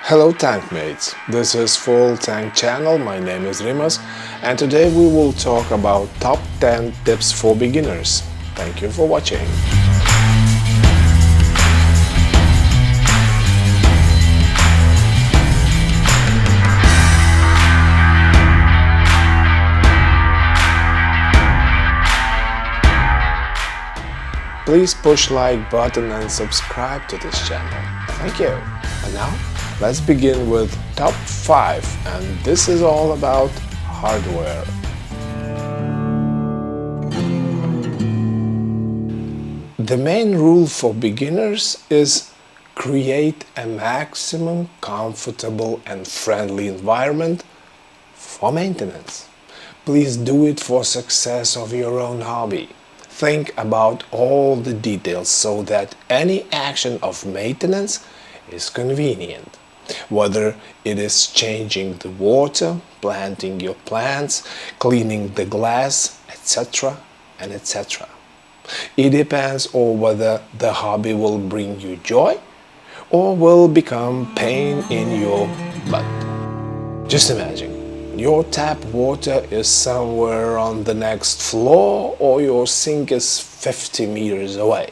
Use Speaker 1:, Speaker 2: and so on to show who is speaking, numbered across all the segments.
Speaker 1: Hello tank mates, this is Full Tank Channel, my name is Rimas and today we will talk about top 10 tips for beginners. Thank you for watching. Please push like button and subscribe to this channel. Thank you. And now let's begin with top 5, and this is all about hardware. The main rule for beginners is create a maximum comfortable and friendly environment for maintenance. Please do it for success of your own hobby. Think about all the details so that any action of maintenance is convenient. Whether it is changing the water, planting your plants, cleaning the glass, etc. and etc. It depends on whether the hobby will bring you joy or will become pain in your butt. Just imagine, your tap water is somewhere on the next floor or your sink is 50 meters away.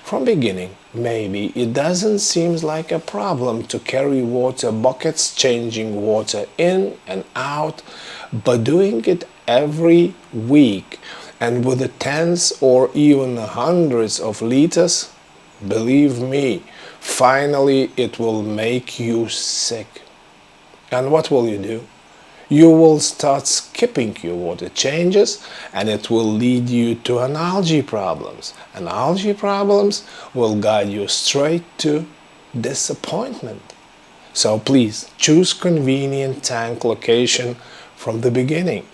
Speaker 1: From beginning, maybe it doesn't seem like a problem to carry water buckets, changing water in and out, but doing it every week and with the tens or even hundreds of liters, believe me, finally it will make you sick. And what will you do? You will start skipping your water changes and it will lead you to algae problems. And algae problems will guide you straight to disappointment. So please choose convenient tank location from the beginning.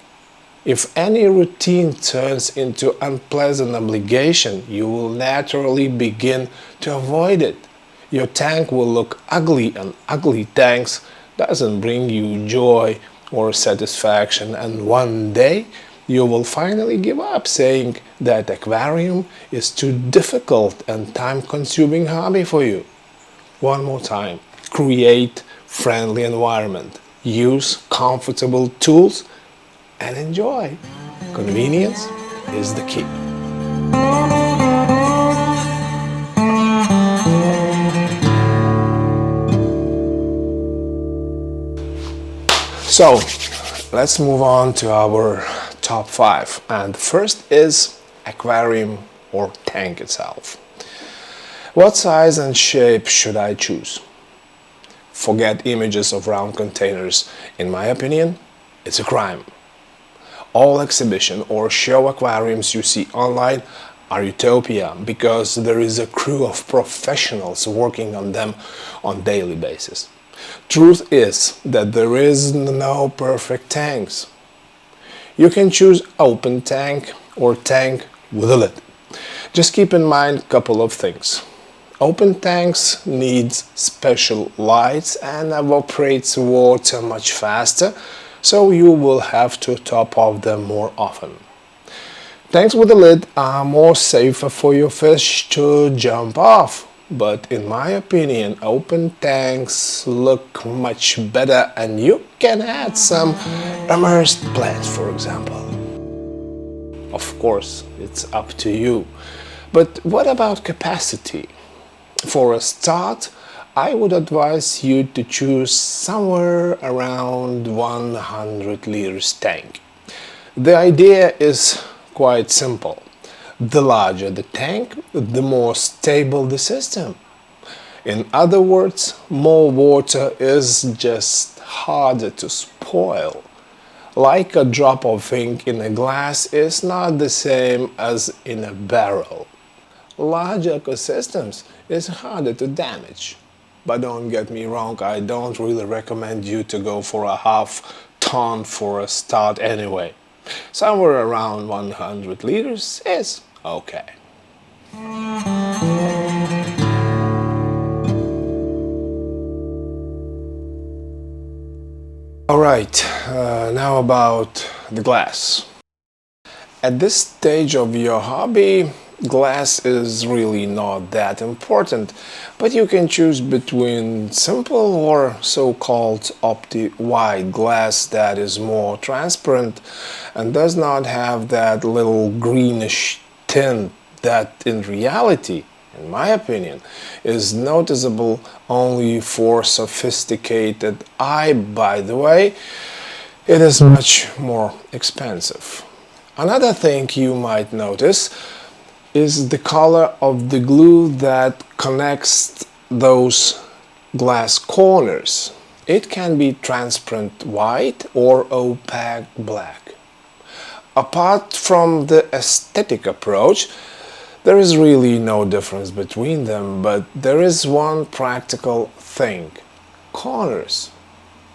Speaker 1: If any routine turns into unpleasant obligation, you will naturally begin to avoid it. Your tank will look ugly, and ugly tanks doesn't bring you joy or satisfaction, and one day you will finally give up, saying that aquarium is too difficult and time-consuming hobby for you. One more time, create friendly environment, use comfortable tools and enjoy. Convenience is the key. So, let's move on to our top 5, and first is aquarium or tank itself. What size and shape should I choose? Forget images of round containers. In my opinion, it's a crime. All exhibition or show aquariums you see online are utopia because there is a crew of professionals working on them on daily basis. Truth is that there is no perfect tanks. You can choose open tank or tank with a lid. Just keep in mind a couple of things. Open tanks needs special lights and evaporates water much faster, so you will have to top off them more often. Tanks with a lid are more safer for your fish to jump off. But in my opinion, open tanks look much better and you can add some immersed plants, for example. Of course, it's up to you. But what about capacity? For a start, I would advise you to choose somewhere around 100 liters tank. The idea is quite simple. The larger the tank, the more stable the system. In other words, more water is just harder to spoil. Like a drop of ink in a glass is not the same as in a barrel. Larger ecosystems is harder to damage. But don't get me wrong, I don't really recommend you to go for a half ton for a start anyway. Somewhere around 100 liters is okay. Alright, now about the glass. At this stage of your hobby, glass is really not that important, but you can choose between simple or so-called opti-white glass that is more transparent and does not have that little greenish tint that in reality, in my opinion, is noticeable only for sophisticated eye. By the way, it is much more expensive. Another thing you might notice is the color of the glue that connects those glass corners. It can be transparent white or opaque black. Apart from the aesthetic approach, there is really no difference between them, but there is one practical thing. Corners.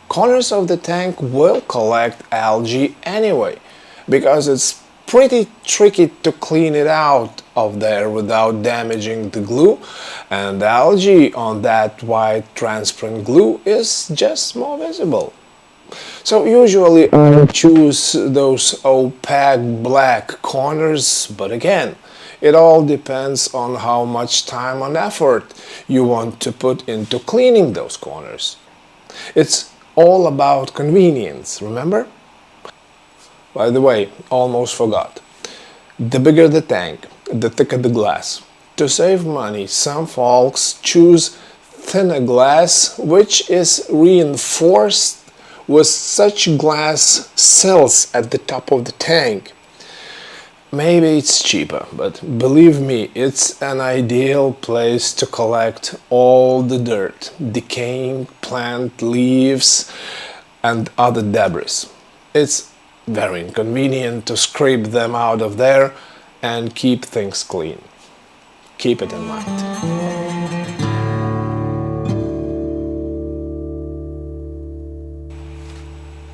Speaker 1: Corners of the tank will collect algae anyway, because it's pretty tricky to clean it out of there without damaging the glue, and algae on that white transparent glue is just more visible. So usually I choose those opaque black corners, but again, it all depends on how much time and effort you want to put into cleaning those corners. It's all about convenience, remember? By the way, almost forgot. The bigger the tank, the thicker the glass. To save money, some folks choose thinner glass, which is reinforced with such glass cells at the top of the tank. Maybe it's cheaper, but believe me, it's an ideal place to collect all the dirt, decaying plant leaves and other debris. It's very inconvenient to scrape them out of there and keep things clean. Keep it in mind.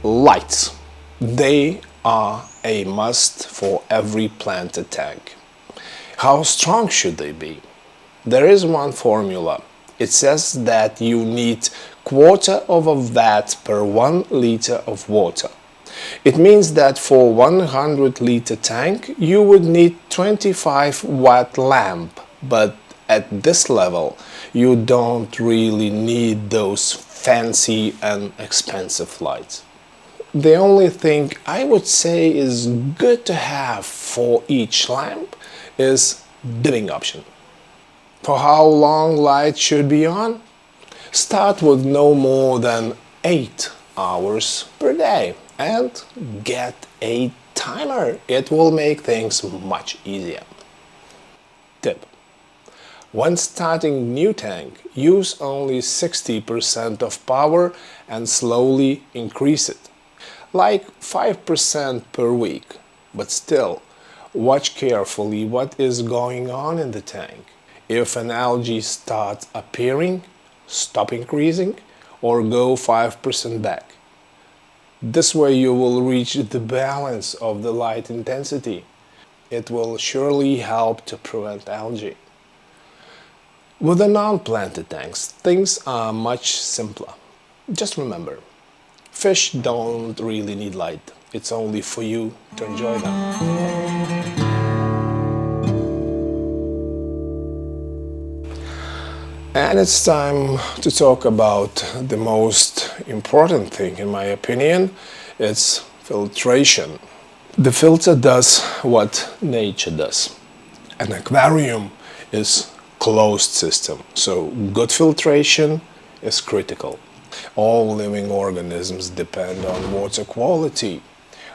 Speaker 1: Lights. They are a must for every planted tank. How strong should they be? There is one formula. It says that you need 1/4 of a watt per 1 liter of water. It means that for 100-liter tank you would need 25-watt lamp, but at this level you don't really need those fancy and expensive lights. The only thing I would say is good to have for each lamp is dimming option. For how long light should be on? Start with no more than 8 hours per day and get a timer. It will make things much easier. Tip. When starting new tank, use only 60% of power and slowly increase it. Like 5% per week, but still, watch carefully what is going on in the tank. If an algae starts appearing, stop increasing or go 5% back. This way you will reach the balance of the light intensity. It will surely help to prevent algae. With the non-planted tanks, things are much simpler. Just remember, fish don't really need light. It's only for you to enjoy them. And it's time to talk about the most important thing, in my opinion. It's filtration. The filter does what nature does. An aquarium is closed system, so good filtration is critical. All living organisms depend on water quality.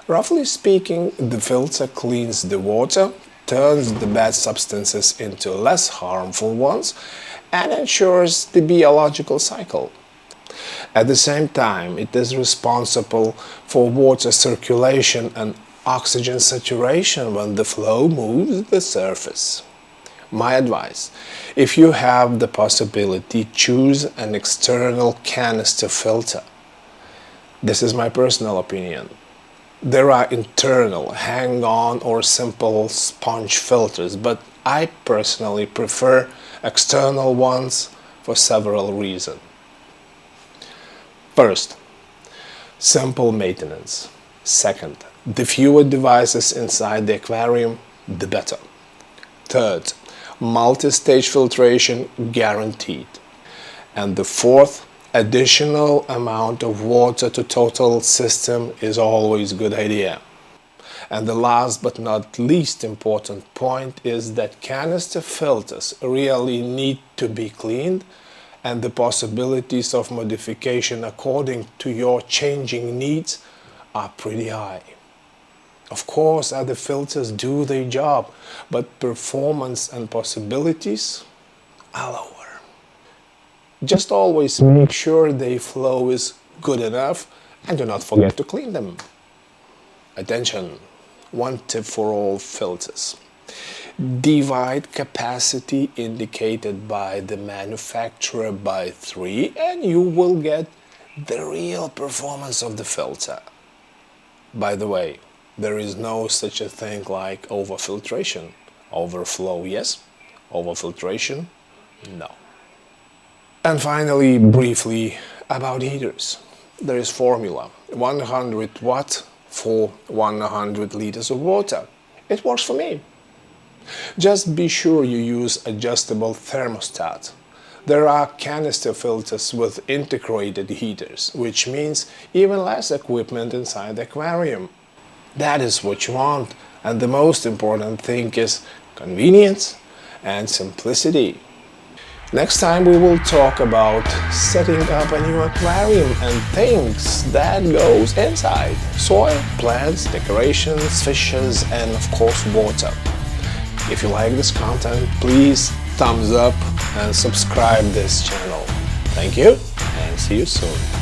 Speaker 1: Roughly speaking, the filter cleans the water, turns the bad substances into less harmful ones, and ensures the biological cycle. At the same time, it is responsible for water circulation and oxygen saturation when the flow moves the surface. My advice: if you have the possibility, choose an external canister filter. This is my personal opinion. There are internal, hang-on or simple sponge filters, but I personally prefer external ones for several reasons. First, simple maintenance. Second, the fewer devices inside the aquarium, the better. Third, multi-stage filtration guaranteed. And the fourth, additional amount of water to total system is always a good idea. And the last but not least important point is that canister filters really need to be cleaned, and the possibilities of modification according to your changing needs are pretty high. Of course, other filters do their job, but performance and possibilities are lower. Just always make sure their flow is good enough and do not forget to clean them. Attention! One tip for all filters. Divide capacity indicated by the manufacturer by 3 and you will get the real performance of the filter. By the way, there is no such a thing like overfiltration. Overflow, yes. Overfiltration, no. And finally, briefly about heaters. There is formula, 100 watt for 100 liters of water. It works for me. Just be sure you use adjustable thermostat. There are canister filters with integrated heaters, which means even less equipment inside the aquarium. That is what you want, and the most important thing is convenience and simplicity. Next time we will talk about setting up a new aquarium and things that goes inside: soil, plants, decorations, fishes, and of course water. If you like this content, please thumbs up and subscribe this channel. Thank you and see you soon.